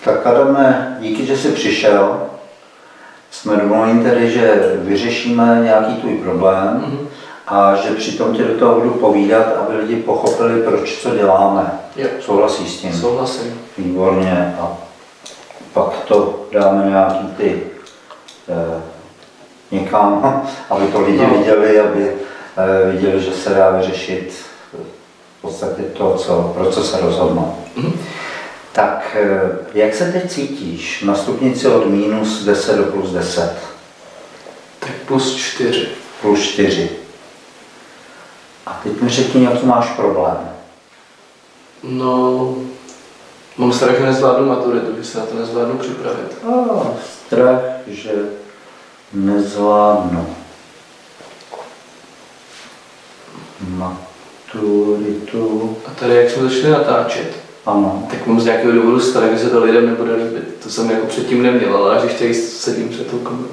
Tak Adame, díky, že jsi přišel. Jsme domluveni tedy, že vyřešíme nějaký tvůj problém a že přitom tě do toho budu povídat, aby lidi pochopili, proč co děláme. Jo. Souhlasíš s tím? Souhlasím. Výborně. A pak to dáme nějaký ty někam, aby to lidi viděli, aby viděli, že se dá vyřešit v podstatě to, pro co se rozhodnou. Tak, jak se teď cítíš na stupnici od -10 do +10? Tak +4. +4. A teď mi řekni, jaký máš problém. No, mám strach, že nezvládnu maturitu, že se na to nezvládnu připravit. Strach, že nezvládnu maturitu. A tady, jak jsme začali natáčet, Ano. tak mám z nějakého důvodu strach, že se to lidem nebude líbit. To jsem jako předtím neměl, ale až když tady sedím před tou kamerou.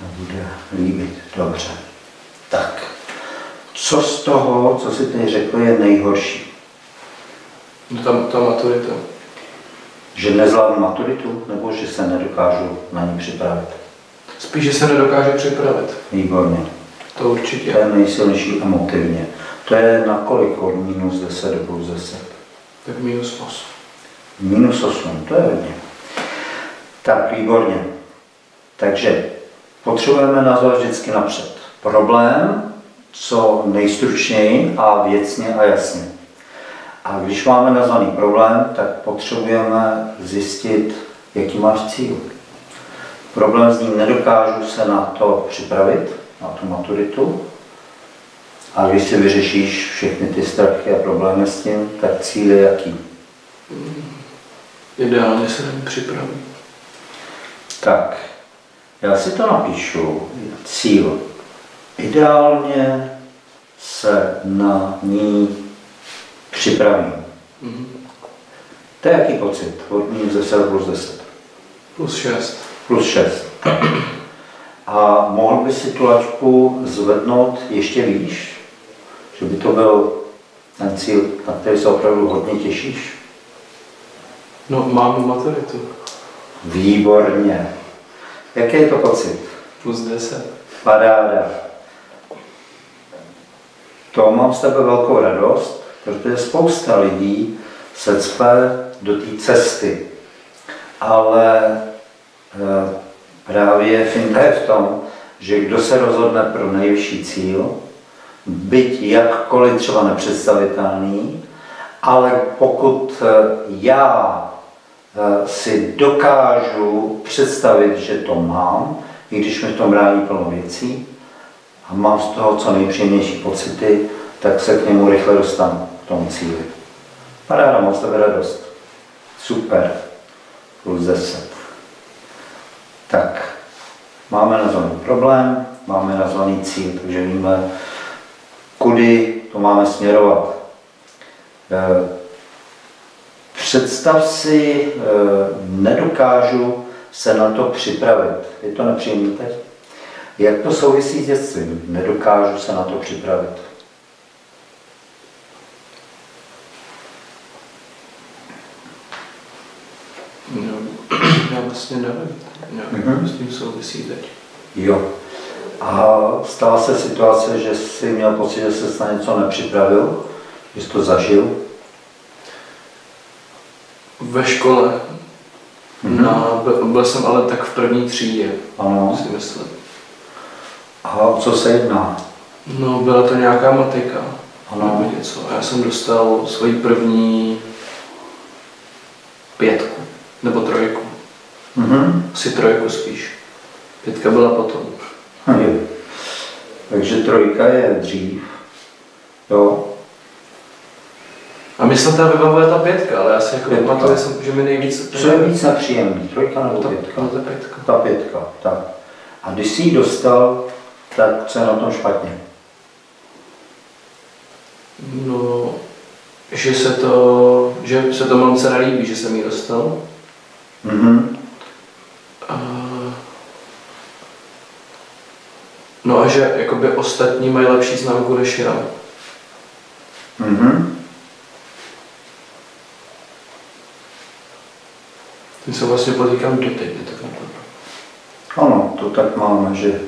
Nebude líbit, dobře. Tak, co z toho, co jsi teď řekl, je nejhorší? No ta maturita. Že nezvládnu maturitu, nebo že se nedokážu na ní připravit? Spíš, že se nedokáže připravit. Výborně. To určitě. To je nejsilnější emotivně. To je na kolik od -10 do +10? Tak -8. -8, to je hodně. Tak, výborně. Takže potřebujeme nazvat vždycky napřed problém, co nejstručněji a věcně a jasně. A když máme nazvaný problém, tak potřebujeme zjistit, jaký máš cíl. Problém zní, nedokážu se na to připravit, na tu maturitu. A když si vyřešíš všechny ty strachy a problémy s tím, tak cíl je jaký? Ideálně se na připravit. Tak, já si to napíšu. Cíl. Ideálně se na ní připravím. To je jaký pocit? Od -10 do +10? +6. +6. A mohl by si tu laťku zvednout ještě výš? Že by to byl ten cíl, na který se opravdu hodně těšíš? No, mám maturitu. Výborně. Jaký je to pocit? +10. Paráda. To mám z tebe velkou radost, protože spousta lidí se cpe do té cesty. Ale právě finta je v tom, že kdo se rozhodne pro nejvyšší cíl, byť jakkoliv třeba nepředstavitelný, ale pokud já si dokážu představit, že to mám, i když mi v tom brání plno věcí a mám z toho co nejpříjemnější pocity, tak se k němu rychle dostanu, k tomu cíli. Paráda, mám z tebe radost. Super. +10. Tak, máme nazvaný problém, máme nazvaný cíl, takže víme, kudy to máme směrovat. Představ si, nedokážu se na to připravit. Je to nepříjemné teď? Jak to souvisí s dětstvím? Nedokážu se na to připravit. No, já vlastně nevím, nějak s tím souvisí teď. Jo. A stala se situace, že jsi měl pocit, že jsi na něco nepřipravil, že jsi to zažil? Ve škole. Byl jsem ale tak v první třídě, Ano. si myslím. A o co se jedná? No, byla to nějaká matika. Ano. Nebo něco. A já jsem dostal svoji první 5 nebo 3. Asi 3 spíš. 5 byla potom. Takže 3 je dřív. Jo. A mě se tam vybavuje ta 5, ale já si jako pamatuju, že mi nejvíc... Co je víc nepříjemný, 3 nebo 5? Ta 5. Ta 5, tak. A když jsi ji dostal, tak co je na tom špatně? No, že se to mamce nelíbí, že jsem ji dostal. No a že jakoby ostatní mají lepší známku než já. Tím se vlastně potýkám doteď, tak napadlo. Ano, to tak máme, že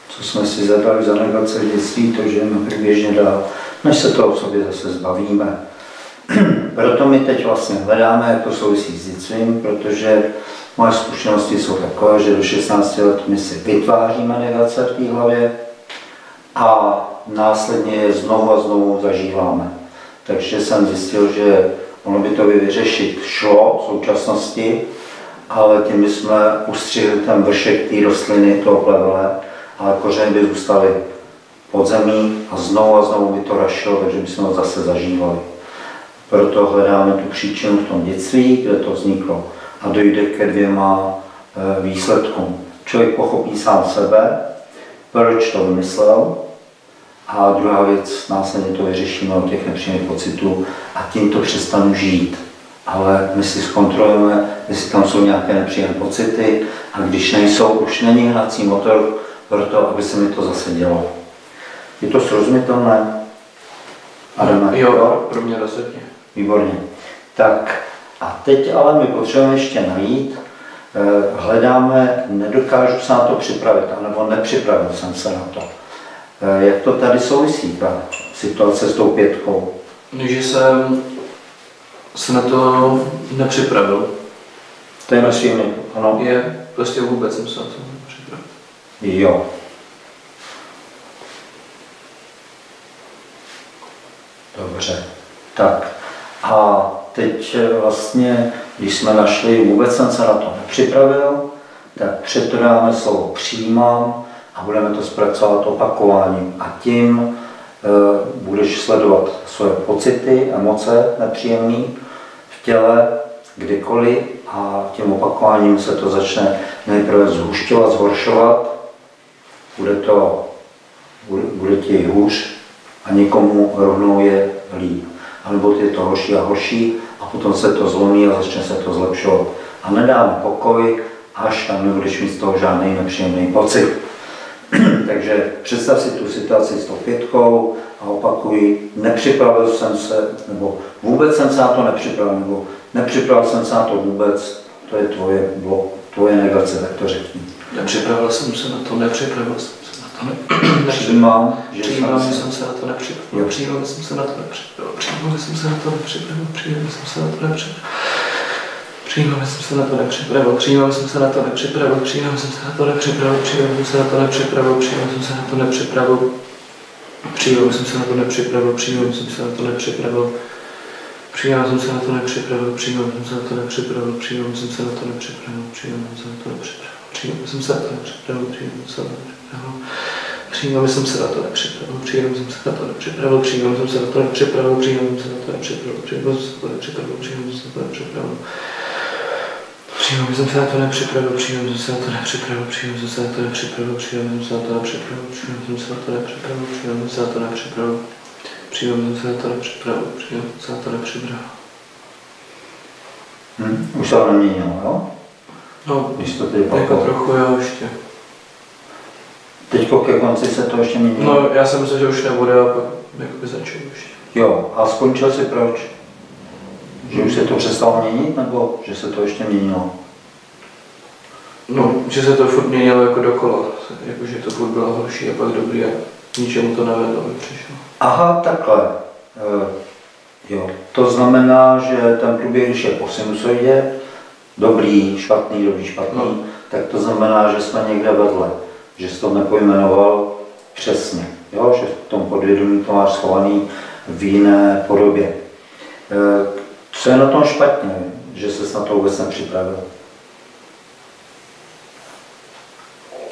co jsme si zadali za negace v dětství, to žijeme průběžně dál, než se toho v sobě zase zbavíme. Proto my teď vlastně hledáme, jak to souvisí s dětstvím, protože moje zkušenosti jsou takové, že do 16 let my si vytváříme negace v té hlavě a následně je znovu a znovu zažíváme. Takže jsem zjistil, že ono by to vyřešit šlo v současnosti, ale tím bychom ustřihli ten vršek té rostliny, toho plevele, ale kořeny by zůstaly pod zemí a znovu by to rašilo, takže bychom ho zase zažívali. Proto hledáme tu příčinu v tom dětství, kde to vzniklo a dojde ke dvěma výsledkům. Člověk pochopí sám sebe, proč to vymyslel, a druhá věc, následně to vyřešíme od těch nepříjemných pocitů a tím to přestanu žít. Ale my si zkontrolujeme, jestli tam jsou nějaké nepříjemné pocity a když nejsou, už není hnací motor pro to, aby se mi to zase dělo. Je to srozumitelné? Adame? Jo, pro mě rozhodně. Výborně. Tak a teď ale my potřebujeme ještě najít, hledáme, nedokážu se na to připravit, anebo nepřipravil jsem se na to. Jak to tady souvisí, ta situace s tou 5? Že jsem se na to nepřipravil. To je nepříjemný, ano. Je, prostě vůbec jsem se na to nepřipravil. Jo. Dobře. Tak a teď vlastně, když jsme našli, vůbec jsem se na to nepřipravil, tak přetrváme slovo přijímám a budeme to zpracovat opakováním. A tím budeš sledovat svoje pocity, emoce nepříjemné v těle, kdykoliv a tím opakováním se to začne nejprve zhušťovat, zhoršovat, bude ti hůř a někomu rovnou je líp. A nebo je to horší a horší a potom se to zlomí a začne se to zlepšovat. A nedáme pokoj, až tam nebudeš mít z toho žádný nepříjemný pocit. Takže představ si tu situaci s tou 5 a opakuj, nepřipravil jsem se, nebo vůbec jsem se na to nepřipravil, nebo nepřipravil jsem se na to vůbec, to je tvoje negace, tak to řekni. Nepřipravil jsem se na to, nepřipravil jsem se na to, Přijímám, že jsem se na to nepřipravil, přijímal jsem se na to nepřipravil, přijímal jsem se na to nepřipravil, přijímal jsem se na to nepřipravil. Přijímal jsem se na to nepřipravil, přijímal jsem se na to nepřipravil, přijímal jsem se na to nepřipravil, přijímal jsem se na to nepřipravil, přijímal jsem se na to nepřipravil, přijímal jsem se na to nepřipravil, přijímal jsem se na to nepřipravil, přijímal jsem se na to nepřipravil, přijímal jsem se na to nepřipravil, přijímal jsem se na to nepřipravil, přijímal jsem se na to nepřipravil, přijímal jsem se na to nepřipravil, přijímal jsem se na to nepřipravil, přijímal jsem se na to nepřipravil, přijímal jsem se na to nepřipravil, přijímal jsem se na to nepřipravil, přijímal jsem se na to nepřipravil, přijímal jsem se na to nepřipravil. Přijímal jsem se na to nepřipravil, přijímal jsem se na to nepřipravil, přijímal jsem se na to nepřipravil, přijímal jsem se na to nepřipravil, přijímal jsem se na to nepřipravil, přijímal jsem se na to nepřipravil, přijímal jsem se na to nepřipravil, přijímal jsem se na to nepřipravil. Už se to neměnilo, jo? No, když to tady jako trochu jo, ještě. Teďko ke konci se to ještě měnilo? No, já jsem myslel, že už nebude a pak jakoby začal ještě. Jo, a skončil si proč? Že už se to přestalo měnit, nebo že se to ještě měnilo? No, že se to furt měnilo jako dokola, jakože to furt bylo horší a pak dobrý a ničemu to nevedlo, aby přišlo. Aha, takhle. Jo, to znamená, že ten průběh, když je po sinusoidě, dobrý, špatný, tak to znamená, že jsme někde vedle, že jsi to nepojmenoval přesně, jo? Že v tom podvědomí to máš schovaný v jiné podobě. Co je na tom špatně, že ses na to vůbec nepřipravil?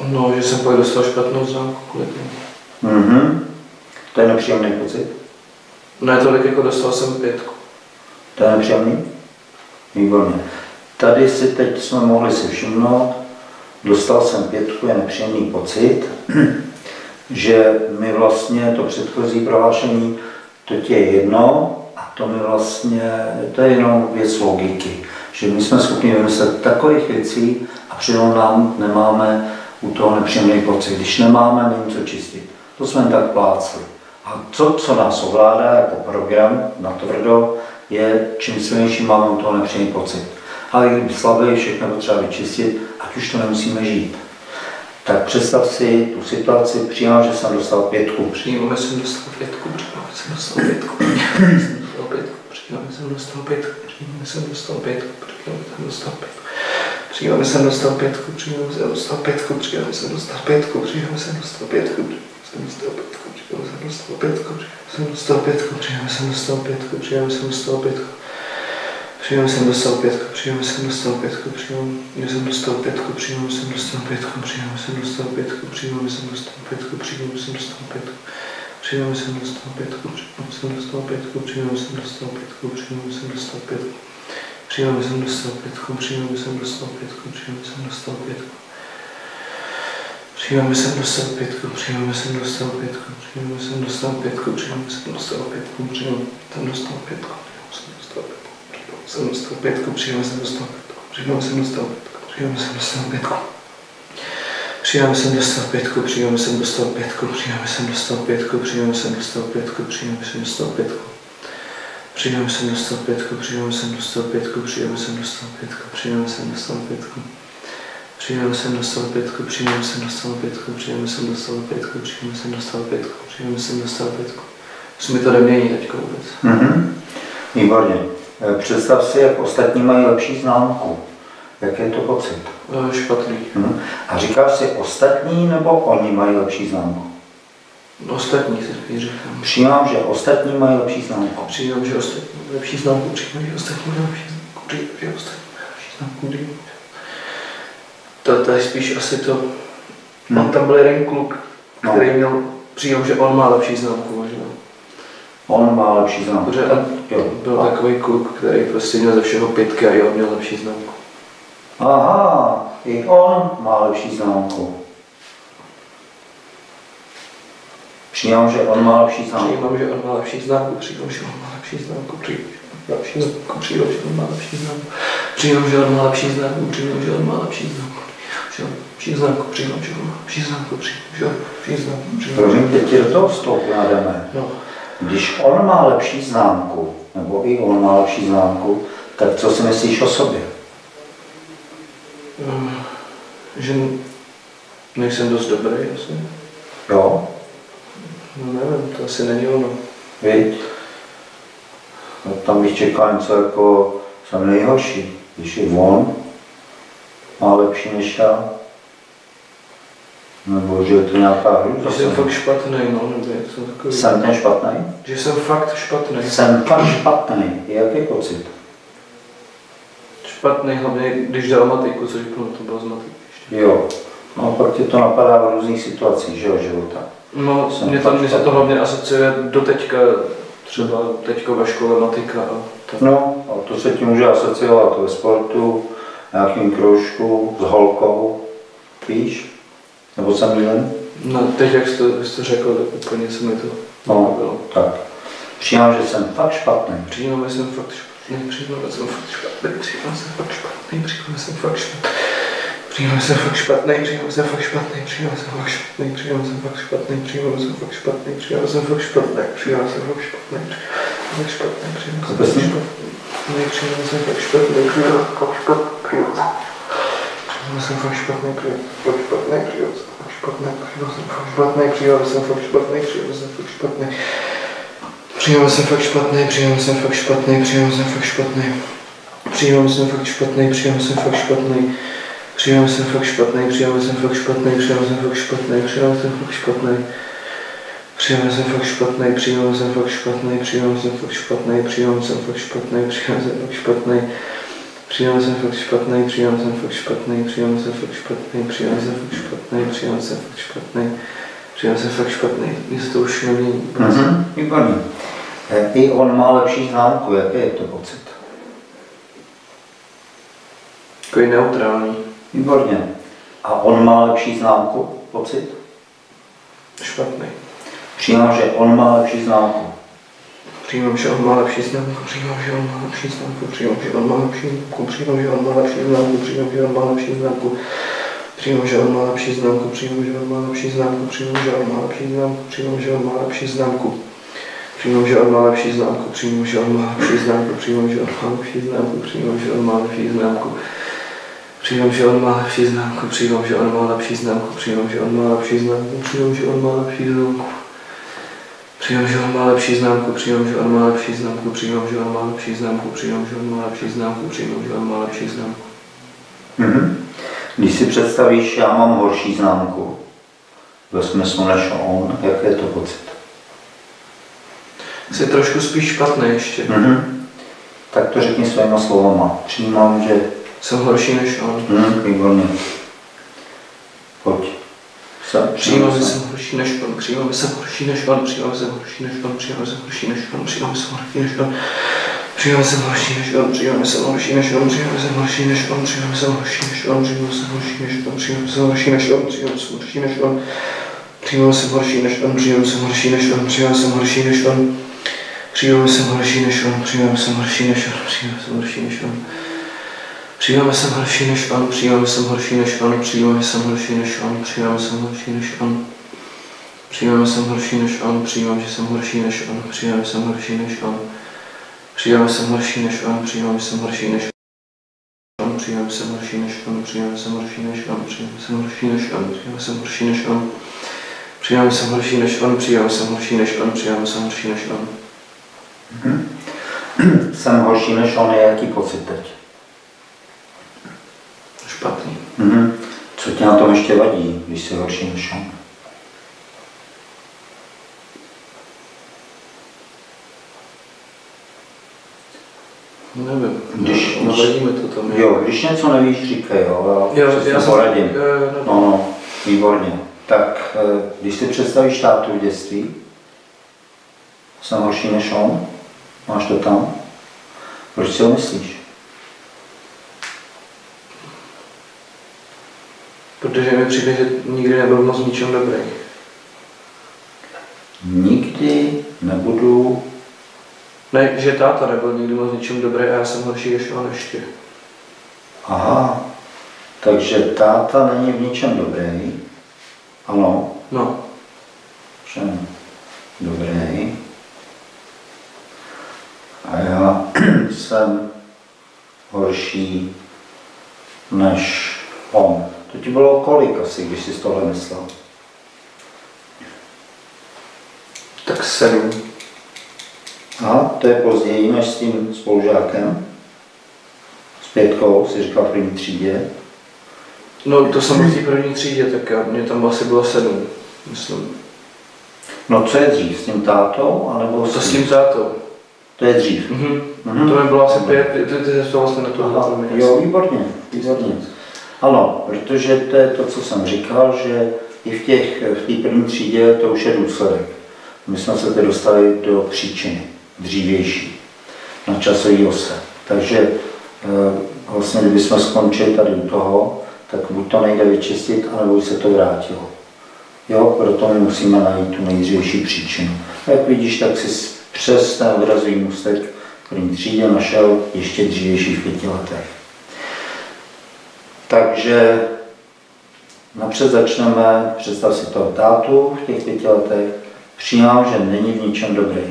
No, že jsem pak dostal špatnou známku kvůli tomu. To je nepříjemný pocit? Ne tolik, jako dostal jsem 5. To je nepříjemný? Výborně. Tady si teď jsme mohli si všimnout, dostal jsem 5, je nepříjemný pocit, že mi vlastně to předchozí prohlášení, to tě je jedno a to mi vlastně, to je jenom věc logiky, že my jsme schopni vymyslet takových věcí a přitom nám nemáme u toho nepříjemný pocit, když nemáme, není co čistit. To jsme tak plácli. A to, co nás ovládá jako program natvrdo, je, čím silnější máme u toho nepříjemný pocit. Ale kdyby slabý, všechno potřeba vyčistit, ať už to nemusíme žít. Tak představ si tu situaci, přijímám, že jsem dostal 5. Přijímám, že jsem dostal 5. Přijímám, že jsem dostal 5. Přijímám, že jsem dostal 5. Přijímám, že jsem dostal 5. Přijímám, že jsem dostal 5. Přijímám, že jsem dostal 5. Přijímám, že jsem dostal 5. Přijímám, že jsem dostal 5. Jsem dostal 5, přijeme jsem dostal 5, přijeme jsem dostal 5, přijeme jsem dostal 5, přijeme jsem dostal 5, přijeme jsem dostal 5, přijeme jsem dostal 5, přijeme jsem dostal 5, přijeme jsem dostal 5, přijeme jsem dostal 5, přijeme jsem dostal 5, přijeme jsem dostal 5, přijeme jsem dostal 5, přijeme jsem dostal 5, přijeme jsem dostal 5, přijeme jsem dostal 5, přijeme jsem dostal 5. Přijímáme jsem dostal 5, přijímáme jsem dostal 5, přijímáme jsem dostal 5, přijímáme jsem dostal 5, přijímáme jsem dostal 5, jsem dostal 5, přijímáme jsem dostal 5, přijímáme jsem dostal 5, přijímáme jsem dostal 5, přijímáme jsem dostal 5, přijímáme jsem dostal 5, přijímáme jsem dostal 5, přijímáme jsem dostal 5, přijímáme jsem dostal 5, přijímáme jsem dostal 5, přijímáme jsem dostal 5, přijímáme jsem dostal 5, přijímáme jsem dostal 5. Přijeme jsem dostal 5, přijeme jsem dostal 5, přijeme jsem dostal 5, přijeme jsem dostal 5, přijeme jsem dostal 5. Už mi to nemění teďka vůbec. Výborně. Představ si, jak ostatní mají lepší známku. Jaký je to pocit? Špatný. A říkáš si ostatní, nebo oni mají lepší známku? Ostatní si taky říkám. Přijímám, že ostatní mají lepší známku. Přijímám, že ostatní mají lepší známku. Přijímám, že ostatní mají lepší známku. Přijímám, že ostatní mají lepší známku. To je spíš asi to. On tam byl jeden kluk, který měl přijel, že on má lepší známku možná. On má lepší známku. Byl takový kluk, který prostě měl ze všeho 5 a on měl lepší známku. Aha, i on má lepší známku. Přijímám, že on má lepší známku. Přijímám, že on má lepší známku. Přijímám, že on má lepší známku. Přijímám, že on má lepší známku. Přijímám, že on má lepší známku. Přijímám, že on má lepší známku. Přijímám, že on má lepší známku. Prosím, teď ti do toho vstoupí Adame. No. Když on má lepší známku, nebo i on má lepší známku, tak co si myslíš o sobě? Že nejsem dost dobrý asi. Jo? No nevím, to asi není ono. Víď? No, tam bych čekal něco jako jsem nejhorší, když je on má lepší než já. Nebo že je to nějaká hru. Že jsem fakt špatný, no, nebo jak jsem takový. Jsem ten špatný? Že jsem fakt špatný. Jsem fakt špatný. Jaký pocit? Špatný, hlavně když dal matiku, což to bylo z matiky ještě. Jo. No, pak tě to napadá v různých situacích, že jo, života. No, mě se to hlavně asociuje do teďka, třeba teďka ve škole matika a tak. No, a to se ti může asociovat ve sportu, nějakým kroužku, s holkou, víš? Nebo jsem mýlen? No, teď jak jsi to řekl, tak úplně se mi to bylo. Tak. Přijímám, že jsem fakt špatný. Přijímám, že jsem fakt špatný, přijímám, že jsem fakt špatný, přijímám, že jsem fakt špatný, přijímám, že jsem fakt špatný. Přijímám, že jsem fakt špatný, přijímám, že jsem fakt špatný, přijímám, že jsem fakt špatný, přijímám, že jsem fakt špatný, přijímám, že jsem fakt špatný, přijímám, že jsem fakt špatný, přijímám, že jsem fakt špatný, fakt špatný, přijímám, že jsem fakt špatný, přijímám, že jsem fakt špatný, přijímám, fakt špatný, přijímám, že jsem fakt špatný, fakt špatný, přijímám, fakt špatný, přijímám, že jsem fakt špatný, přijímám, že jsem fakt špatný, přijímám, že jsem fakt špatný, přijímám, že jsem fakt špatný, přijímám, že jsem fakt špatný, přijímám, že jsem fakt špatný, přijímám, že jsem fakt špatný. Přijímám, že jsem fakt špatný, přijímám, že jsem fakt špatný, přijímám, že jsem fakt špatný, přijímám, že jsem fakt špatný. Přijímám, že jsem fakt špatný, přijímám, že jsem fakt špatný, přijímám, že jsem fakt špatný, přijímám, že jsem fakt špatný, přijímám, že jsem fakt špatný. Přijímám, že jsem fakt špatný, přijímám, že jsem fakt špatný, přijímám, že jsem fakt špatný, přijímám, že jsem fakt špatný, přijímám, že jsem fakt špatný. Přijímám, že jsem fakt špatný, mně se to už nemění. Výborně. I on má lepší známku, jaký je to pocit? Takový neutrální. Výborně. A on má lepší známku, pocit? Špatný. Přijímám, že on má lepší známku. Přijímám, že on má lepší známku, přijímám, že on má lepší známku, přijímám, že on má lepší známku, přijímám, že on má lepší známku, přijímám, že on má lepší známku, Přijímám, že on má lepší známku, přijímám, že on má lepší známku, přijímám, že on má lepší známku, přijímám, že on má lepší známku. Přijímám, že on má lepší známku, přijímám, že on má lepší známku, přijímám, že on má lepší známku, přijímám, že on má lepší známku. Přijímám, že on má lepší známku, přijímám, že on má lepší známku, přijímám, že on má lepší známku, přijímám, že on má lepší známku. Přijímám, že on má lepší známku, přijímám, že on má lepší známku, přijímám, že on má lepší známku, přijímám, že on má lepší známku, přijímám, že on má lepší známku. Když si představíš, já mám horší známku, ve smyslu než on, jaký je to pocit? Jsi trošku spíš špatný ještě. Tak to řekni svýma slovama. Přijímám, že... Jsem horší než on. Výborně. Pojď. Přijímám, že jsem horší než on, přijímám, že jsem horší než on, přijímám, že jsem horší než on, přijímám, že jsem horší než on, přijímám, že jsem horší než on. Přijímám, že jsem horší než on, přijímám, že jsem horší než on, přijímám, že jsem horší než on, přijímám, že jsem horší než on, přijímám, že jsem horší než on, přijímám, že jsem horší než on, přijímám, že jsem horší než on. Přijímám, že jsem horší než on, přijímám, že jsem horší než on, přijímám, že jsem horší než on. Přijímám, že jsem horší než on, přijímám, že jsem horší než on, přijímám, že jsem horší než on. Přijímám, že jsem horší než on, přijímám, že jsem horší než on, přijímám, že jsem horší než on, přijímám, že jsem horší než on. Přijímám, že jsem horší než on, přijímám, že jsem horší než on, přijímám, že jsem horší než on. Přijímám, že jsem horší než on, přijímám, že jsem horší než on, přijímám, že jsem horší než on, přijímám, že jsem horší než on, přijímám, že jsem horší než on, přijímám, že jsem horší než on. Přijímám, že jsem horší než on, přijímám, že jsem horší než on, přijímám, že jsem horší než on. Jsem horší než on, je jaký pocit teď? Špatný. Co tě na tom ještě vadí, když jsi horší než on? Nevím, navadíme to tam. Jo, když něco nevíš, říkej, jo, já poradím. No, výborně. Tak, když si představíš tátu v dětství, jsem horší než on, máš to tam, proč si ho myslíš? Protože mi přijde, že nikdy nebyl moc ničem dobrý. Nikdy nebudu... Ne, že táta nebyl nikdy moc ničem dobrý a já jsem horší než on ještě. Aha, takže táta není v ničem dobrý. Ano. No. Všem dobrý. A já jsem horší než on. To ti bylo kolik asi, když jsi tohle myslel? Tak 7. A to je později než s tím spolužákem? S Pětkou, jsi říkal v první třídě? No to jsem v té první třídě, tak mě tam asi bylo 7, myslím. No co je dřív, s tím tátou, anebo to s tím tátou? To je dřív. To mi bylo asi 5, ty jsi to vlastně netohle. Jo, výborně, výborně. Ano, protože to je to, co jsem říkal, že i v té první třídě to už je důsledek. My jsme se teď dostali do příčiny, dřívější, na časový ose. Takže vlastně, kdybychom skončili tady u toho, tak buď to nejde vyčistit, anebo už se to vrátilo. Jo, proto my musíme najít tu nejdřívější příčinu. A jak vidíš, tak si přes ten odrazový můstek v první třídě našel ještě dřívější v 5 letech. Takže napřed začneme, představ si toho tátu v těch 5 letech, přijímám, že není v ničem dobrý.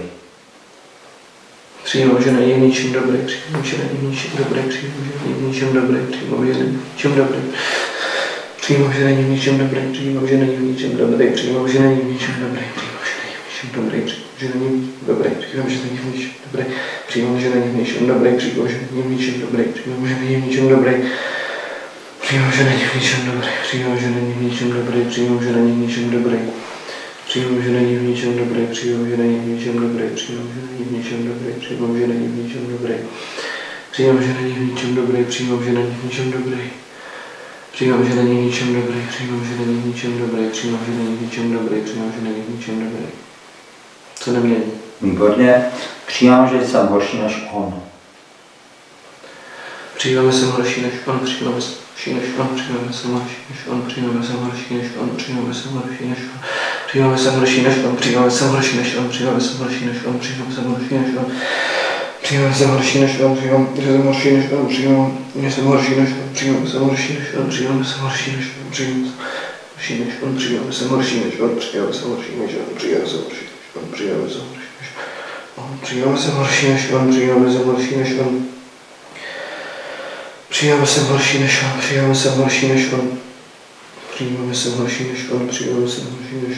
Přijímám, že není v ničem dobrý, přijímám, že není v ničem dobrý, přijímám, že není v ničem dobrý, přijímám, že není v ničem dobrý. Přijímám, že není v ničem dobrý, přijímám, že není v ničem dobrý, přijímám, že není v ničem dobrý, přijímám, že není v ničem dobrý, přijímám, že není v ničem dobrý, přijímám, že není v ničem dobrý, přijímám, že není v ničem dobrý, přijímám, že není v ničem dobrý, přijímám, že není v ničem dobrý, přijímám, že není v ničem dobrý, přijímám, že není v ničem dobrý, přijímám, že není v ničem dobrý, přijímám, že není v ničem dobrý, přijímám, že není v ničem dobrý, přijímám, že není v ničem dobrý, přijímám, že není v ničem dobrý. Přijímám, že není v ničem dobrý, přijímám, že není v ničem dobrý, přijímám, že není v ničem dobrý, přijímám, že není v ničem dobrý. Co nemění? Výborně. Přijímám, že jsem horší než on. Přijímám, že jsem horší než on, přijímám, že jsem horší než on, přijímám, že jsem horší než on, přijímám, že jsem horší než on, přijímám, že jsem horší než on, přijímám, že jsem horší než on, přijímám, že jsem horší než on, přijímám, že jsem horší než on, přijímám, že jsem horší než on, Přijímám, že jsem horší než on, přijímám, že jsem horší než on, přijímám, že jsem horší než on, přijímám, že jsem horší než on, přijímám, že jsem horší než on, přijímám, horší než on, přijímám, že jsem horší než on, přijímám, že jsem horší než on, přijímám, že jsem horší než on, přijímám, že jsem horší než on, přijímám, že jsem horší než on, přijímám, že jsem horší než on, přijímám, že jsem horší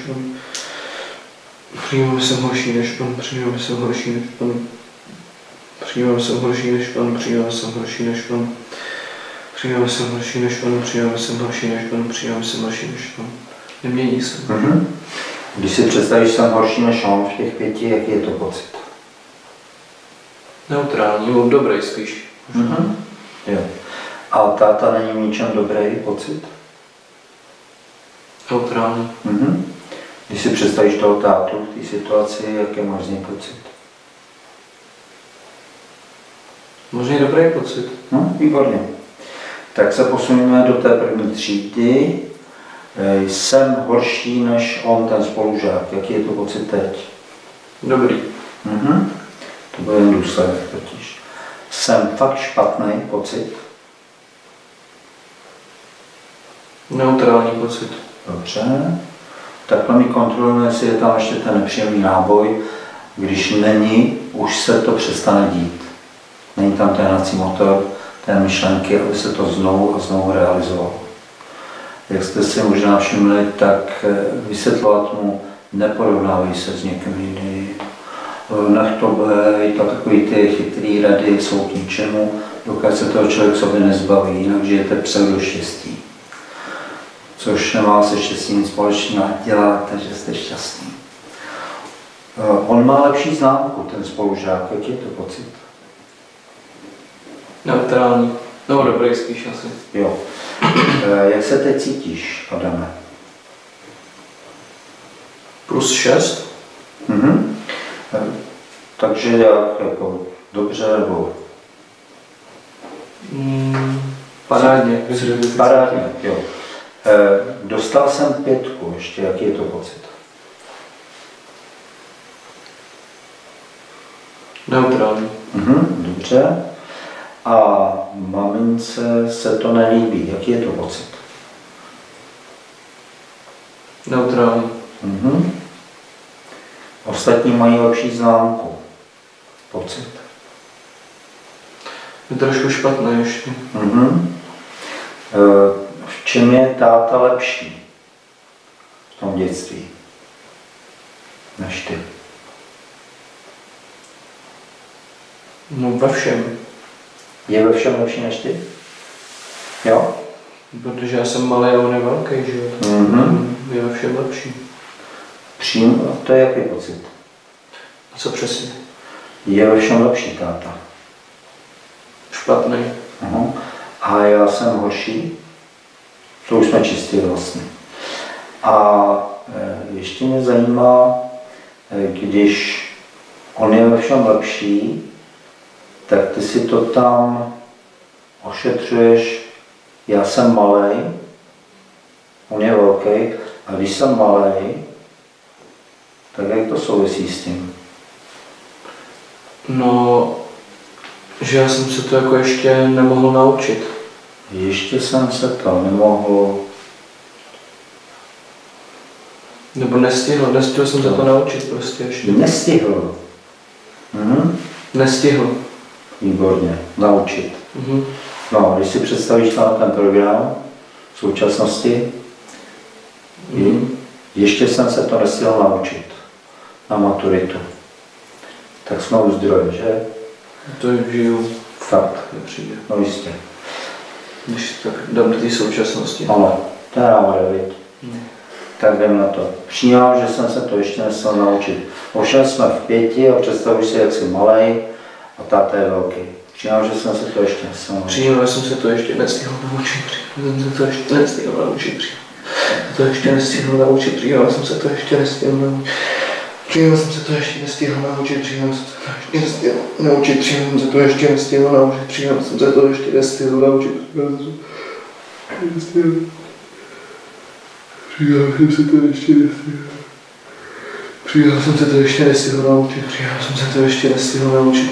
než on, přijímám, že jsem horší než on, přijímám, že jsem horší než on, přijímám, že jsem horší než on, přijímám, že jsem horší než on, přijímám, že jsem horší než on. Přijímám, že jsem horší než on, přijímám, že jsem horší než on. Přijímám, že jsem horší než on, přijímám, že jsem horší než on, přijímám, že jsem horší než on. Nemění se. Když si představíš, že jsem horší než on v těch 5, jaký je to pocit? Neutrální, dobrý spíš. Jo. A táta není v ničem dobrý pocit? Neutrální. Když si představíš toho tátu v té situaci, jaký máš z něj pocit? Možná dobrý pocit. No, výborně. Tak se posuneme do té první třídy. Jsem horší než on, ten spolužák. Jaký je to pocit teď? Dobrý. To byl jen důsledek totiž. Jsem fakt špatný pocit? Neutrální pocit. Dobře. Takhle mi kontrolujeme, jestli je tam ještě ten nepříjemný náboj. Když není, už se to přestane dít. Není tam ten hnací motor, té myšlenky, aby se to znovu a znovu realizovalo. Jak jste si možná všimli, tak vysvětlovat mu, neporovnávej se s někým jiným. Nech to být, a takový ty chytrý rady jsou k ničemu, dokud se toho člověk sobě nezbaví, jinak žijete pseudoštěstí. Což nemá se štěstí nic společného a děláte, že jste šťastný. On má lepší známku, ten spolužák, jaký je to pocit? Neutrální. No dobrý spíš asi. Jo. Jak se teď cítíš, Adame? +6. Takže jak, jako dobře nebo? Parádně. Parádně, jo. Dostal jsem 5, ještě jaký je to pocit? Neutrální. Dobře. A mamince se to nelíbí, jaký je to pocit? Neutrální. Ostatní mají lepší známku. Pocit. Je trošku špatné ještě. V čem je táta lepší v tom dětství než ty? No ve všem. Je ve všem lepší než ty? Jo? Protože já jsem malý a on je velký, že jo? Je ve všem lepší. To je jaký pocit? A co přesně? Je ve všem lepší táta. Špatný. A já jsem horší? To už jsme čistili vlastně. A ještě mě zajímá, když on je ve všem lepší, tak ty si to tam ošetřuješ, já jsem malej, on je velký, a když jsem malej, tak jak to souvisí s tím? No, že já jsem se to jako ještě nemohl naučit. Ještě jsem se to nemohl... Nebo nestihl jsem se to naučit prostě ještě. Nestihl. Nestihl. Výborně, naučit. No, když si představíš ten program v současnosti, ještě jsem se to nestihl naučit na maturitu. Tak jsme u zdroje, že? To žiju. Fakt. Nepřijde. No jistě. Když tak dám do té současnosti. Ano, to je návrh, viď? Tak jdem na to. Přijímám, že jsem se to ještě nestihl naučit. Ovšem jsme v 5 a představuji si, jak jsi malej a táta je velký. Přijímám, že jsem se to ještě nestihl naučit. Přijímám, že jsem se to ještě nestihl naučit. Přijímám, že jsem se to ještě nestihl naučit. To ještě nestihl naučit. Přijímám, jsem se to ještě nestihl naučit. Přijímám, jsem se to ještě nestihl naučit. Přijímám, jsem se to ještě nestihl naučit. Přijímám, jsem se to ještě nestihl naučit. Přijímám, jsem se to ještě nestihl naučit. Přijímám, jsem se to ještě nestihl. Přijímám, jsem se to ještě nestihl naučit. Přijímám, jsem se to ještě nestihl naučit.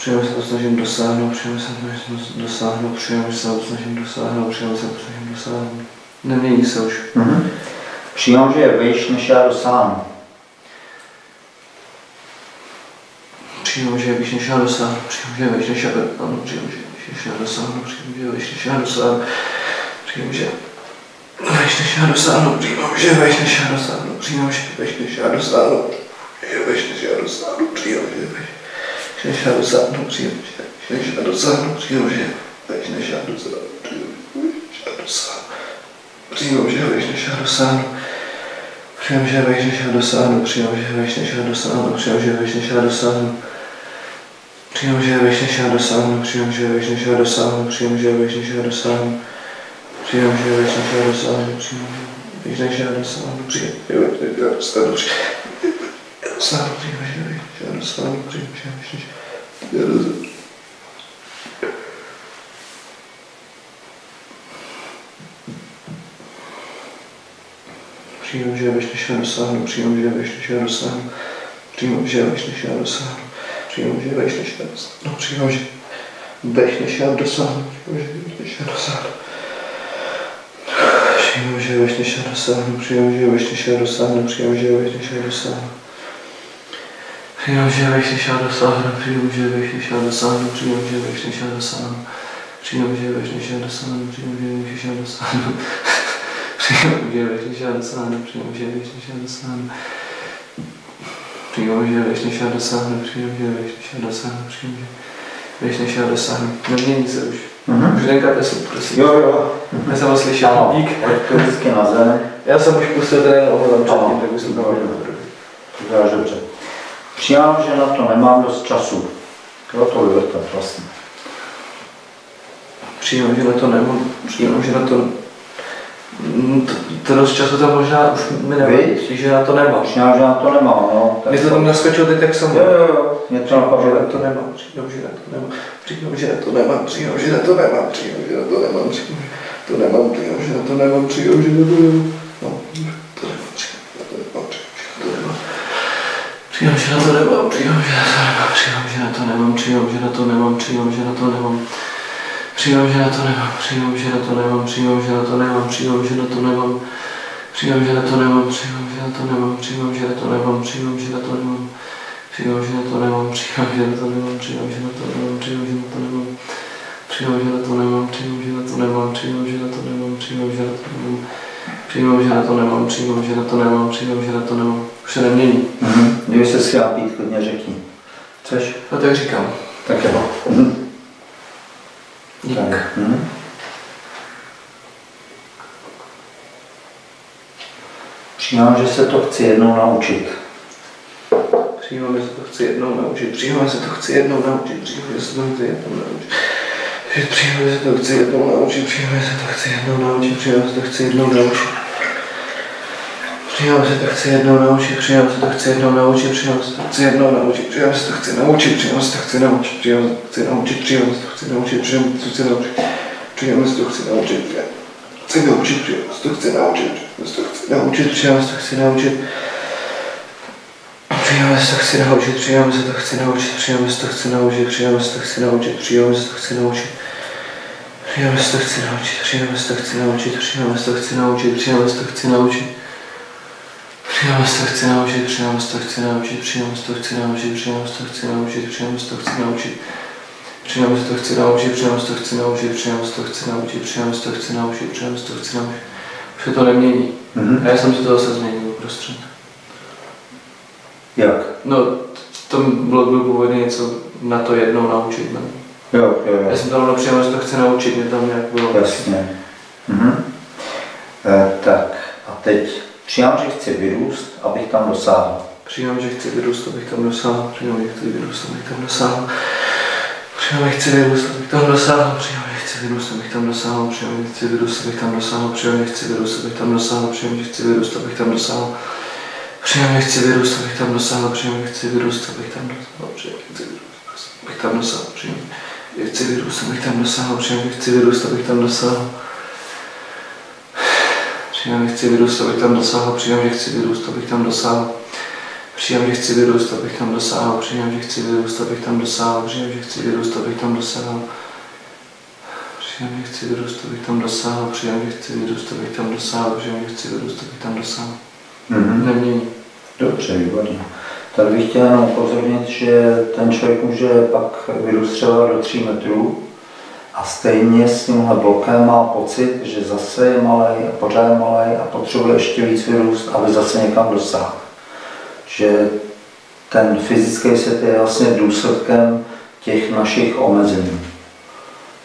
Příjemně se to snažím dosáhnout, příjemně se to dosáhnout, příjemně se to snažím dosáhnout, příjemně se to snažím dosáhnout. Nemění se už. Přijímám, že je vejš, než já dosáhnu. Přijímám, že je výš, než já dosáhnu, přijímám, že je vejš, než já dosáhnu, přijímám, že je výš, než já dosáhnu, přijímám, že je vejš, než já dosáhnu, přijímám, že vejš, než já dosáhnu, přijímám, že je vejš, než já dosáhnu, přijímám, že je vejš, než já dosáhnu, je vejš, než já dosáhnu, přijímám, že je vejš, než já dosáhnu, přijímám, že než já dosáhnu, přijímám, že vejš, než já dosáhnu, přijímám, že vejš, než já dosáhnu, přijímám, že vejš, než já dosáhnu, přijímám, že vejš, než já dosáhnu, přijímám, že vejš, než já dosáhnu, přijímám, že vejš, než já dosáhnu, přijímám, že vejš, než já dosáhnu, přijímám, že vejš, než já dosáhnu, přijímám, že vejš, než já dosáhnu, přijímám, že vejš, než já dosáhnu, přijímám, že vejš, než já dosáhnu, přijímám, že vejš, než já dosáhnu, přijímám, že vejš, než já dosáhnu. Přijímám, že vejš, než já dosáhnu, přijímám, že vejš, než já dosáhnu, přijímám, že vejš, než já dosáhnu, přijímám, že vejš, než já dosáhnu, přijímám, že vejš, než já dosáhnu, přijímám, že vejš, než já dosáhnu, přijímám, že vejš, než já dosáhnu, přijímám, že vejš, než já dosáhnu, přijímám, že vejš, než já dosáhnu, přijímám, že vejš, než já dosáhnu, přijímám, že vejš, než já dosáhnu, přijímám, že vejš, než já dosáhnu, přijímám, že vejš, než já dosáhnu, přijímám, že vejš, než já dosáhnu, přijímám, že vejš, než já dosáhnu, přijímám, že vejš, než já dosáhnu, přijímám, že vejš, než já dosáhnu, přijímám, že vejš, než já dosáhnu. Nemění se už. Už denkáte super, prosím. Jo. Já jsem ho slyšel. Dík. To vždycky na zem. Já jsem už pustil ten ohledem předtím, tak už jsem to Děláš dobře. Přijímám, že na to nemám dost času. Jo, to vyvrtat vlastně. Přijímám, že na to nemám. Přijímám, že na to... To dost času tam možná už mi nevadí, že na to nemám. Přijímám, že na to nemám, no. Mě to tam naskočilo teď tak samo. Jo. Mě to napadlo. Že na to nemám, přijímám, že na to nemám. Přijímám, že na to nemám, přijímám, že na to nemám, přijímám, že na to nemám, přijímám, že to nemám, přijímám, že na to nemám, přijímám, že na to nemám. No, to nemám, přijímám, že na to nemám, přijímám, že na to nemám, přijímám, že na to nemám, přijímám, že na to nemám. Přijímám, že na to nemám, přijímám, že na to nemám, přijímám, že na to nemám, přijímám, že na to nemám, přijímám, že na to nemám, přijímám, že na to nemám, přijímám, že na to nemám, přijímám, že na to nemám, přijímám, že na to nemám, přijímám, že na to nemám, přijímám, že na to nemám, přijímám, že na to nemám, přijímám, že na to nemám, přijímám, že na to nemám, přijímám, že na to nemám, přijímám, že na to nemám, přijímám, že na to nemám, přijímám, že na to nemám, přijímám, že na to nemám. Už se nemění. Kdyby se schrápít, klidně řekni. Chceš? No tak říkám. Tak jo. Dík. Přijímám, že se to chci jednou naučit. Přijímám, že se to chci jednou naučit. Přijímám, že se to chci jednou naučit. Přijímám, že se to chci jednou naučit. Přijímám, že se to chci jednou naučit. Přijímám, že se to chci jednou naučit. Přijímám, že se to chci jednou naučit. Přijímám, že se to chci jednou naučit. Přijímám, že se to chci jednou naučit. Přijímám, že se to chci jednou naučit. Přijímám, že se to chci naučit. Přijímám, že se to chci naučit. Přijímám, že se to chci naučit. Přijímám, že se to chci naučit. Přijímám, že se to chci naučit. Přijímám, že se to chci naučit. Chci naučit. Přijímám, že se to chci naučit. Přijímám, že se to chci naučit. Přijímám, že se to chci naučit. Přijímám, že se to chci naučit. Přijímám, že se to chci naučit. Přijímám, že se to chci naučit. Přijímám, že se to chci naučit. Přijímám, že se to chci naučit. Přijímám, že se to chci naučit. Přijímám, že se to chci naučit. Přijímám, že se to chci naučit. Přijímám, že se to chci naučit. Přijímám, že se to chci naučit. Přijímám, že se to chci naučit. Přijímám, že se to chci naučit. Přijímám, že se to chci naučit. Přijímám, že to chci naučit. Přijímám, že to chci naučit. Přijímám, že to chci naučit. Přijímám, že to chci naučit. Přijímám, že to chci naučit. Už se to nemění. A já jsem si to zase změnil uprostřed. Jak? No, to bylo původně něco na to jednou naučit, ne? Jo. Já jsem tam přijímal, že to chci naučit, mě tam nějak bylo. Jasně. Tak a teď přijímám, že chci vyrůst, abych tam dosáhl. Přijímám, že chci vyrůst, abych tam dosáhl. Přijímám, že chci vyrůst, abych tam dosáhl. Přijímám, že chci vyrůst, abych tam dosáhl. Přijímám, že chci vyrůst, abych tam dosáhl. Přijímám, že chci vyrůst, abych tam dosáhl. Přijímám, že chci vyrůst, abych tam dosáhl. Přijímám, že chci vyrůst, abych tam dosáhl. Přijímám, že chci vyrůst, abych tam dosáhl. Přijímám, že chci vyrůst, abych tam dosáhl. Přijímám, že chci vyrůst, abych tam dosáhl. Přijímám, že chci vyrůst, abych tam dosáhl. Přijímám, že chci vyrůst, abych tam dosáhl. Přijímám, že chci vyrůst, abych tam dosáhl. Přijím, že chci vyrůst, abych tam dosáhl. Přijím, že chci vyrůst, abych tam dosáhl. Přijím, že chci vyrůst, abych tam dosáhl. Přijím, že chci vyrůst, abych tam dosáhl. Přijím, že chci vyrůst, abych tam dosáhl. Přijím, že chci vyrůst, abych tam dosáhl. Nemění. Dobře, výborně. Tady bych chtěl jenom upozornit, že ten člověk může pak vyrůst třeba do 3 metrů a stejně s tímhle blokem má pocit, že zase je malej a pořád je malej a potřebuje ještě víc vyrůst, aby zase někam dosáhl. Že ten fyzický svět je vlastně důsledkem těch našich omezení,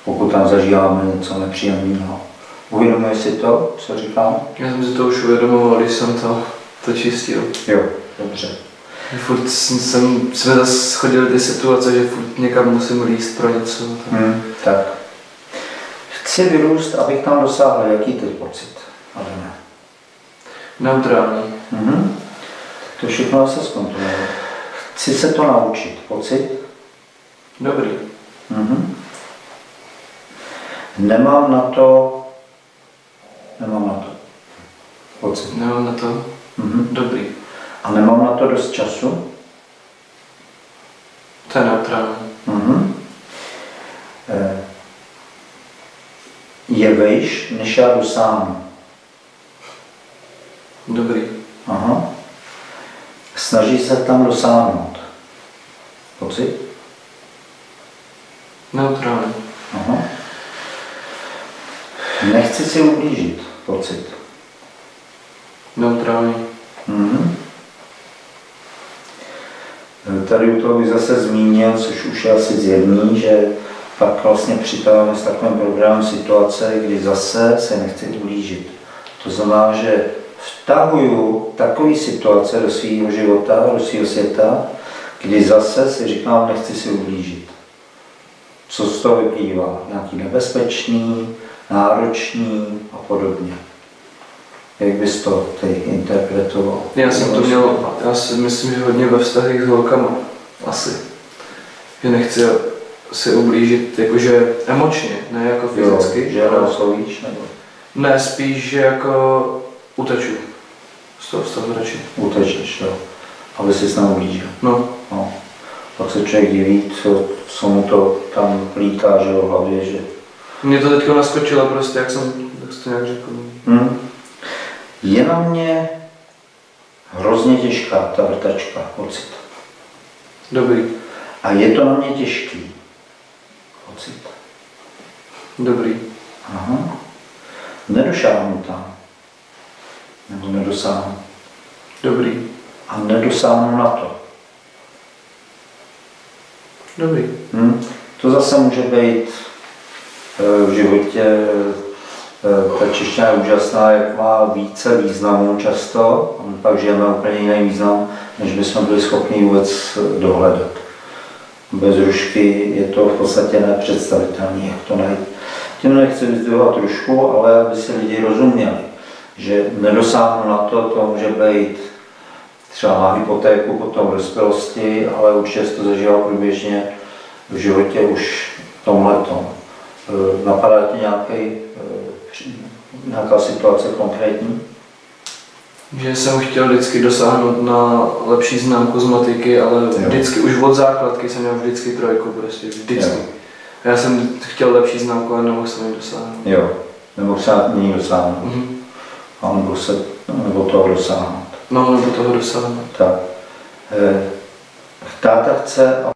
pokud tam zažíváme něco nepříjemného. Uvědomuje si to, co říkám? Já jsem si to už uvědomoval, když jsem to čistil. Jo, dobře. Furt jsme zase schodili ty situace, že furt někam musím líst pro něco. Tak. Chci vyrůst, abych tam dosáhl. Jaký teď pocit? Ale ne. Neutrální. To všechno se zkontroluje. Chci se to naučit. Pocit? Dobrý. Nemám na to. Pocit. Nemám na to. Dobrý. A nemám na to dost času? To je neutrální. Je vejš, než já dosáhnu. Dobrý. Aha. Snaží se tam dosáhnout. Pocit? Neutrální. Aha. Nechci si ublížit. Pocit. Neutrální. Tady u toho bych zase zmínil, což už je asi zjevný, že pak vlastně přitahujeme s takovým programem situace, kdy zase se nechci ublížit. To znamená, že vtahuju takové situace do svého života, do svého světa, kdy zase si říkám, nechci si ublížit. Co z toho vyplývá? Nějaký nebezpečný, náročný a podobně. Jak bys to teď interpretoval? Já si myslím, že hodně ve vztazích s holkama. Asi. Že nechci si ublížit jakože emočně, ne jako fyzicky. Jo, že neoslovíš, nebo? Ne, spíš, že jako uteču. Z toho vztahu radši. Utečeš, jo. Aby jsi neublížil. No. Pak se člověk diví, co mu to tam lítá, že v hlavě, že... Mně to teďko naskočilo prostě, jak jsem to nějak řekl. Je na mě hrozně těžká ta vrtačka, pocit. Dobrý. A je to na mě těžký, pocit. Dobrý. Aha. Nedošáhnu tam. Nebo nedosáhnu. Dobrý. A nedosáhnu na to. Dobrý. To zase může být v životě. Ta čeština je úžasná, jak má více významů často, a my pak žijeme úplně jiný význam, než bychom byli schopni vůbec dohledat. Bez rušky je to v podstatě nepředstavitelné, jak to najít. Tím nechci vyzdvihovat rušku, ale aby si lidi rozuměli, že nedosáhnu na to, to může být třeba na hypotéku, potom v dospělosti, ale určitě to zažíval průběžně v životě už v tomhletom. Napadá ti nějaká situace konkrétní? Že jsem chtěl vždycky dosáhnout na lepší známku z matiky, ale vždycky, už od základky jsem měl vždycky 3, prostě vždycky. A já jsem chtěl lepší známku, ale nemohl jsem ji dosáhnout. Jo, nemohl se ní dosáhnout. A nebo toho dosáhnout. No, nebo toho dosáhnout. Tak. Táta chce, aby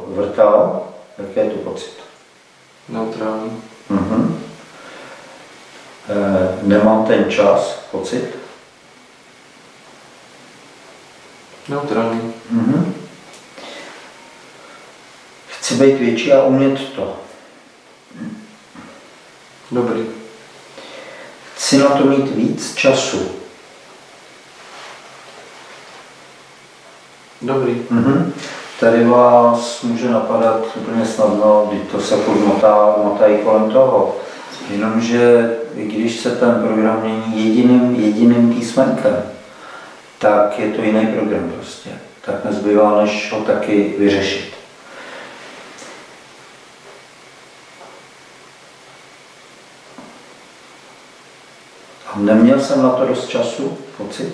vrtal, jaký je to pocit? Neutrální. Nemám ten čas, pocit? Neutrální. Chci být větší a umět to. Dobrý. Chci na to mít víc času. Dobrý. Tady vás může napadat úplně snadno, když to se furt motají kolem toho. Jenomže i když se ten program mění jediným písmenkem, tak je to jiný program prostě. Tak nezbývá, než ho taky vyřešit. A neměl jsem na to dost času, pocit?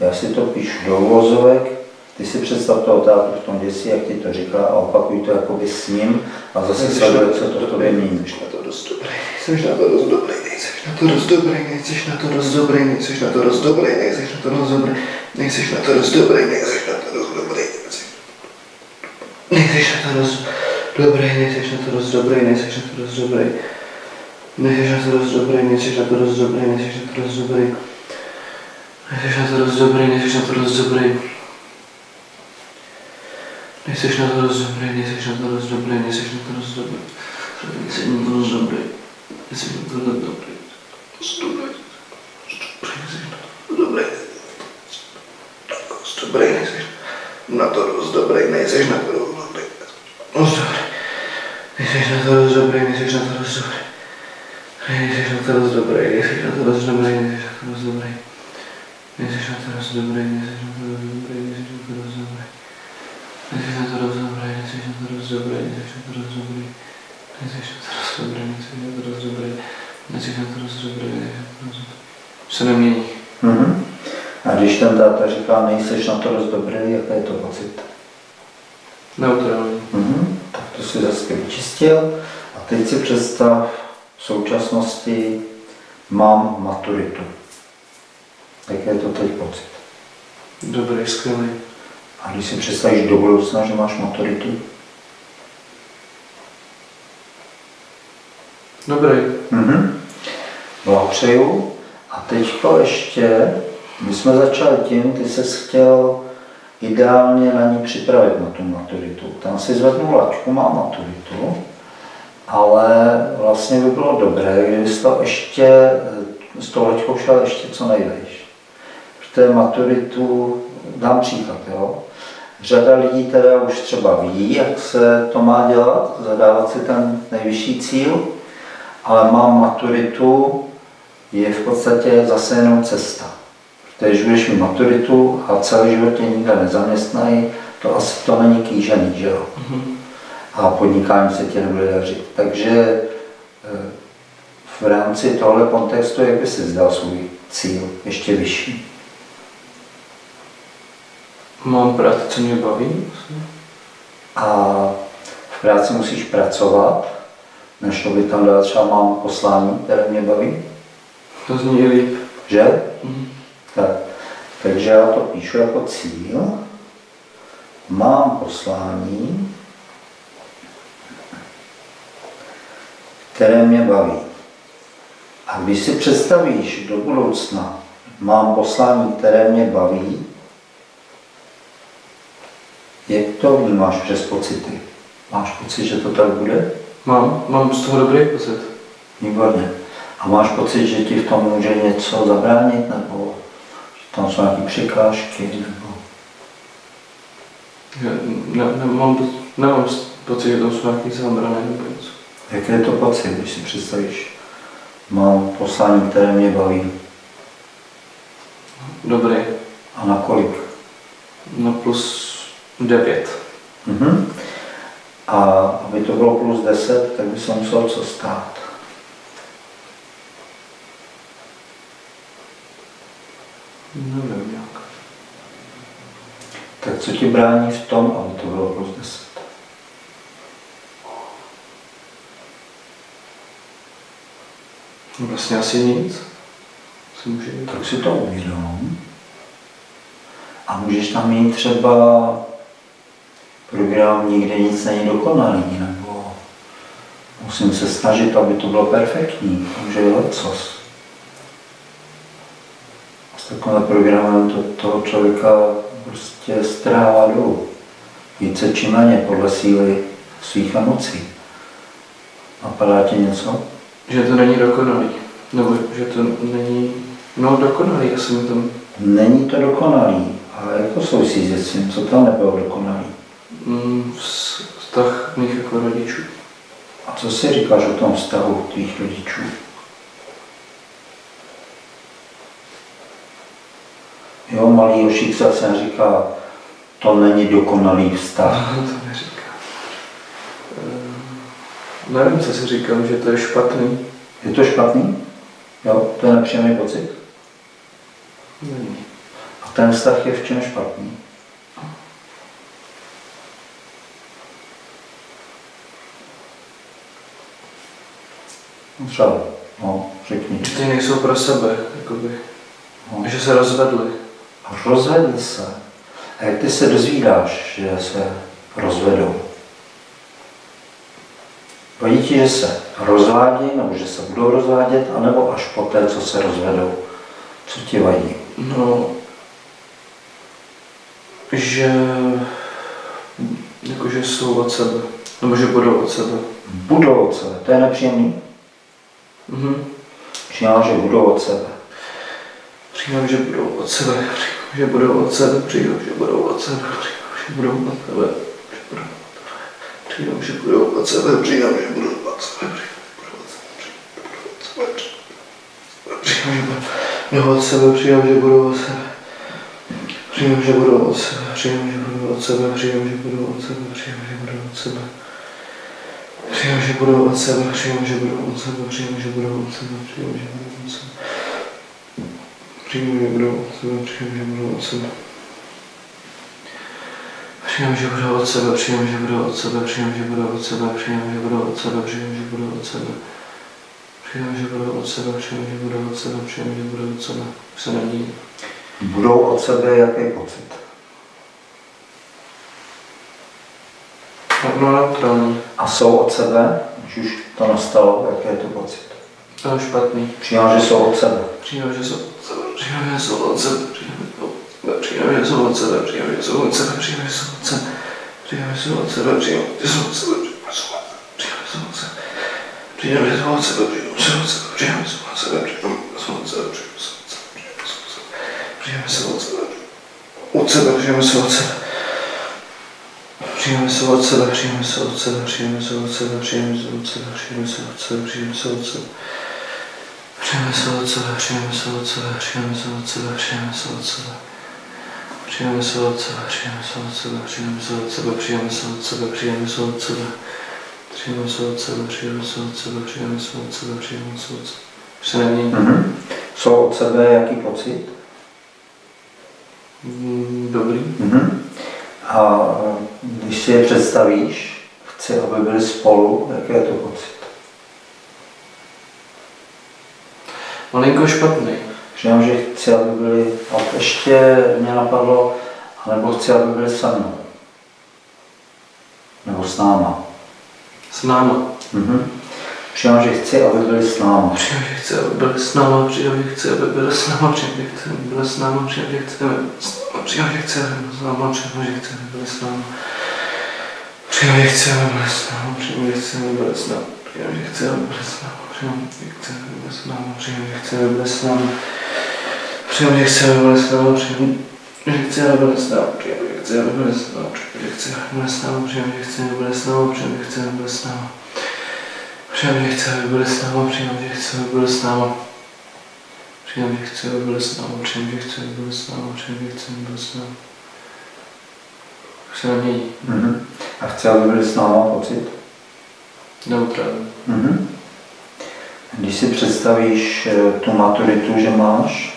Já si to píšu do uvozovek, ty si představ toho tátu v tom děsi, jak ti to říká a opakuj to jakoby s ním a zase sleduje, co to v tobě mění. Jsi na to dost dobrý, nejseš na to dost dobrý, nejseš na to dost dobrý, nejseš na to dost dobrý, nejseš na to dost dobrý, nejseš na to dost dobrý, nejseš na to dost dobrý, nejseš na to dost dobrý, nejseš na to dost dobrý, nejseš na to dost dobrý, nejseš na to dost dobrý, nejseš na to dost dobrý, nejseš na to dost dobrý, nejseš na to dost dobrý, nejseš na to dost dobrý, nejseš na to dost dobrý. Nejseš na to dost dobrý, nejseš na to dost dobrý, nejseš na to dost dobrý. Nejseš na to dost dobrý. Nejseš na to dost dobrý. Dost dobrý. Dost dobrý. Nejseš na to dost dobrý, nejseš na to dost dobrý. Dost dobrý. Nejseš na to dost dobrý, nejseš na to dost dobrý. Nejseš na to dost dobrý, nejseš na to dost dobrý, nejseš na to dost dobrý. Nejseš na to dost dobrý, nejseš na to dost dobrý, nejseš na to dost dobrý. Nejseš na to dost dobrý, nejseš na to dost dobrý, nejseš na to dost dobrý, nejseš na to dost dobrý, nejseš na to dost dobrý, nejseš na to dost dobrý, nejseš na to dost dobrý. Se nemění. A když ten táta říká, nejseš na to dost dobrý, jaký je to pocit? Neutrální. Tak to si hezky vyčistil. A teď si představ, v současnosti mám maturitu. Jaký je to teď pocit? Dobrý, skvělý. A když si představíš do budoucna, že máš maturitu? Dobrý. Blahopřeju. A teďko ještě, my jsme začali tím, ty ses chtěl ideálně na ní připravit na tu maturitu. Tam si zvednul laťku, má maturitu, ale vlastně by bylo dobré, kdyby to ještě, s tou laťkou šel ještě co nejvejš. Protože maturitu, dám příklad, jo. Řada lidí teda už třeba ví, jak se to má dělat, zadávat si ten nejvyšší cíl, ale mám maturitu, je v podstatě zase jenom cesta. Protože když budeš mít maturitu a celý život tě nikde nezaměstnají, to asi to není kýžený, že jo? A podnikání se tě nebude dařit. Takže v rámci tohle kontextu, jak by si zdal svůj cíl ještě vyšší? Mám práci, co mě baví. A v práci musíš pracovat, než by tam dát třeba mám poslání, které mě baví. To zní líp. Že? Tak. Takže já to píšu jako cíl. Mám poslání, které mě baví. A když si představíš do budoucna, mám poslání, které mě baví, jak to vnímáš přes pocity? Máš pocit, že to tak bude? Mám z toho dobrý pocit. Výborně. A máš pocit, že ti v tom může něco zabránit, nebo že tam jsou nějaké překážky, nebo... Nemám pocit, že tam jsou nějaké zábrany nebo něco. Jaký je to pocit, když si představíš? Mám poslání, které mě baví. Dobrý. A na kolik? Na +9. A aby to bylo +10, tak by se muselo co stát? Nevím jak. Tak co ti brání v tom, aby to bylo +10? Vlastně asi nic. Tak si to uvědom. A můžeš tam mít třeba program Nikdy nic není dokonalý, nebo musím se snažit, aby to bylo perfektní, může je lecos. A s takovým programem toho člověka prostě strhává dolů. Více či méně podle síly svých emocí. Napadá ti něco? Že to není dokonalý. Nebo že to není... No dokonalý, já jsem tam... Není to dokonalý, ale jako souvisí s dětstvím, co tam nebylo dokonalý? Vztah mých jako rodičů. A co si říkáš o tom vztahu tvých rodičů? Jo, malý Jošík se říká, to není dokonalý vztah. No, to neříká. Nevím, co si říkám, že to je špatný. Je to špatný? Jo, to je nepříjemný pocit? Není. A ten vztah je v čem špatný? Třeba, no, řekni. Že ty nejsou pro sebe, jakoby. No. Že se rozvedli. Rozvedli se. A jak ty se dozvídáš, že se rozvedou? Vadí ti, že se rozvádí, nebo že se budou rozvádět, anebo až poté, co se rozvedou? Co ti vadí? No, že jakože jsou od sebe, nebo že budou od sebe. Budou od sebe, to je nepříjemný. Přijám, že budou od sebe. Přijám, že budou od sebe, že budou od sebe, přijám, že budou od sebe, že budou od sebe, přijám, že budou od sebe, přijám, že budou od sebe, přijám, od sebe, přijám, že budou od sebe, přijám, že budou od sebe, přijám, že budou od sebe, přijám, že budou od sebe, přijám, že budou od sebe, přijám, že budou od sebe, přijám, že budou od sebe, přijám, že budou od sebe, přijám, že budou od sebe, přijám, že budou od sebe, přijám, že budou od sebe. Přijám, že budou od sebe, přijám, že budou od sebe, přijám, že budou od sebe, přijám, že budou od sebe, přijám, že budou od sebe. Přijám, že budou od sebe, přijám, že budou od sebe, přijám, že budou od sebe. Se neví. Budou od sebe, jaký pocit? No, neutrální. A jsou od sebe, když už to nastalo, jaký je to pocit? To je špatný. Přijám, že jsou od sebe. Přijám, že jsou od sebe, přijám, že jsou od sebe, přijám, že jsou od sebe, přijám, že jsou od sebe, přijám, že jsou od sebe, přijám, že jsou od sebe, přijám, že jsou od sebe, přijám, že jsou od sebe, přijám, že jsou od sebe, přijám, že jsou od sebe, přijám, že jsou od sebe, od sebe, přijám, že jsou od sebe. Přijeme se od sebe, přijeme se od sebe, přijeme se od sebe, přijeme se od sebe, přijeme se od sebe, přijeme se od sebe. Přijeme se od sebe, přijeme se od sebe, přijeme se od sebe, přijeme se od sebe. Přijeme se od sebe, přijeme se od sebe, přijeme se od sebe, přijeme se od sebe, přijeme se od sebe. Přijeme se od sebe, přijeme se od sebe, přijeme se od sebe, přijeme se od sebe. Se nemění. Jsou od sebe jaký pocit? Dobrý. A když si je představíš, chci, aby byli spolu, jaký je to pocit? Malinko špatný. Přijám, že chci, aby byli, a ještě mě napadlo, anebo chci, aby byli se mnou. Nebo s náma. S náma. Přijám, že chci, aby byli s náma. Přijám, že chci, aby byli s náma, přijám, že chci, aby byli s náma, přijám, že chci, aby byli s náma, přijám, že chci, aby byli s náma, přijám, že chci, aby byli s náma, přijám, že chci, aby byli s náma. Přijám, že chci, aby byli s náma, přijám, že chci, aby byli s náma, přijám, že chci, aby byli s náma, přijám, že chci, aby byli s náma, přijám, že chci, aby byli s náma. Přijám, že chci, aby byli s náma, přijám, že chci, aby byli s náma, přijám, že chci, aby byli s náma, přijám, že chci, aby byli s náma, přijám, že chci, aby byli s náma, přijám, že chci, aby byli s náma. Přijám, že chci, aby byli s náma, přijám, že chci, aby byli s náma. Přijám, že chci, aby byli s náma, přijám, že chci, aby byli s náma, přijám, že chci, aby byli s náma. Už se nemění. A chci, aby byli s náma pocit? Neutrální. Když si představíš tu maturitu, že máš,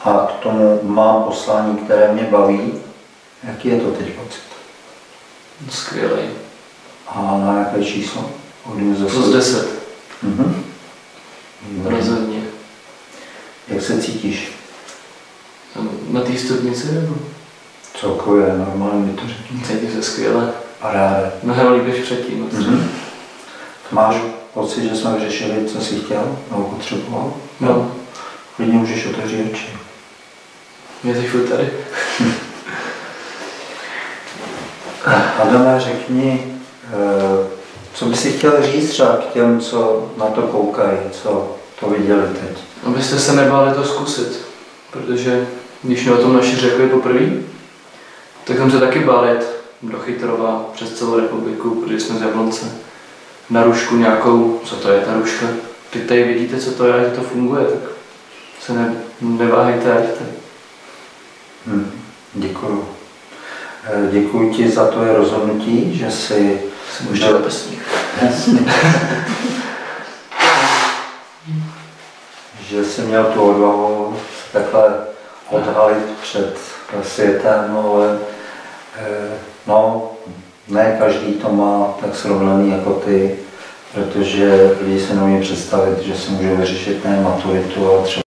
a k tomu mám poslání, které mě baví, jaký je to teď pocit? Skvělý. A na jaké číslo? Plus 10. Rozhodně. Jak se cítíš? Na té stupnici nebo? Celkově, normálně mi to řekni. Cítím se skvěle. Paráda. Mnohem líp než předtím. Máš pocit, že jsme vyřešili, co jsi chtěl nebo potřeboval? No. Klidně můžeš otevřít oči. Mě jsi furt tady. Adame, řekni, co by si chtěl říct třeba k těm, co na to koukají, co to viděli teď? Abyste se nebáli to zkusit, protože když mě o tom naši řekli poprvé, tak jsem se taky bál jet do Chytrova přes celou republiku, protože jsme z Jablonce. Na rušku nějakou, co to je ta ruška? Teď tady vidíte, co to je, že to funguje, tak se neváhejte a jeďte. Děkuju. Děkuji ti za tvoje rozhodnutí, že jsi... Jsem už dělal pesník. Že jsi měl tu odvahu takhle odhalit před světem, ale no, ne každý to má tak srovnaný jako ty, protože lidi se neumí představit, že si může vyřešit ne maturitu, ale třeba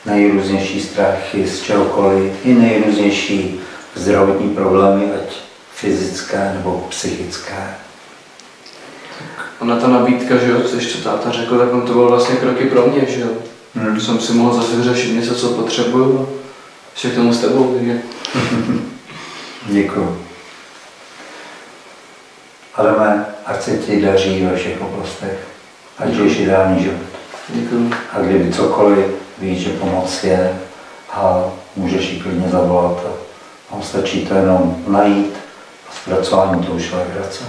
nejrůznější strachy z čehokoliv, i nejrůznější zdravotní problémy, ať fyzické nebo psychické. Ona ta nabídka, že jo, co ještě táta řekl, tak on to byl vlastně kroky pro mě, že jo. Jsem si mohl zase vyřešit něco, co potřebuju, a ještě k tomu s tebou, takže. Děkuji. Adame, ať se ti daří ve všech oblastech, ať žiješ ideální život. Děkuji. A kdyby cokoliv, víš, že pomoc je a můžeš jí klidně zavolat a stačí to jenom najít a zpracování to už je legrace.